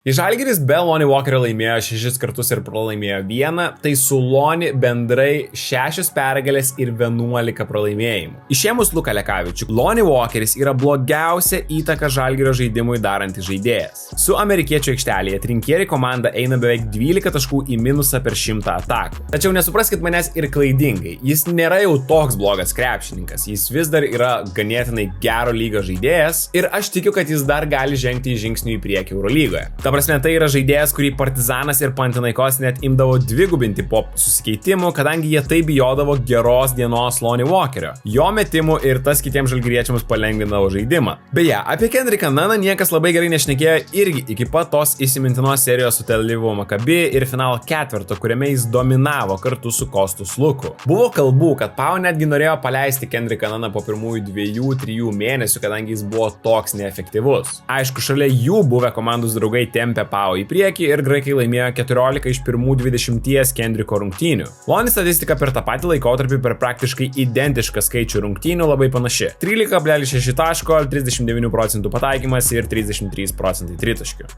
Žalgiris be Lonnie Walkerio laimėjo 6 kartus ir pralaimėjo 1, tai su Lonnie bendrai 6 pergalės ir 11 pralaimėjimų. Išėmus Luką Lekavičių, Lonnie Walkeris yra blogiausia įtaka Žalgirio žaidimui darantis žaidėjas. Su amerikiečių aikštelėje Trinkieri komanda eina beveik 12 taškų į minusą per 100 atakų. Tačiau nesupraskit manęs ir klaidingai, jis nėra jau toks blogas krepšininkas, jis vis dar yra ganėtinai gero lygio žaidėjas ir aš tikiu, kad jis dar gali žengti žingsnių į priekį Eurolygoje. Ta prasme, tai yra žaidėjas, kurį Partizanas ir Panathinaikos net imdavo dvigubinti po susikeitimų, kadangi jie taip bijodavo geros dienos Lonnie Walkerio. Jo metimų ir tas kitiems žalgiriečiams palengvindavo žaidimą. Beje, apie Kendricką Nunną niekas labai gerai nešnekėjo irgi iki pat tos įsimintinos serijos su Tel Avivo Maccabi ir finalo ketvirto, kuriame jis dominavo kartu su Kostu Sluku. Buvo kalbų, kad Pau netgi norėjo paleisti Kendricką Nunną po pirmųjų 2-3 mėnesių, kadangi jis buvo toks neefektyvus. Aišku, šalia jų buvę komandos draugai tempė Pau į priekį ir graikai laimėjo 14 iš pirmų 20 Kendricko rungtynių. Lonnie statistika per tą patį laikotarpį per praktiškai identišką skaičių rungtynių labai panaši. 13,6 taško, 39% pataikymas ir 33% tritaškių.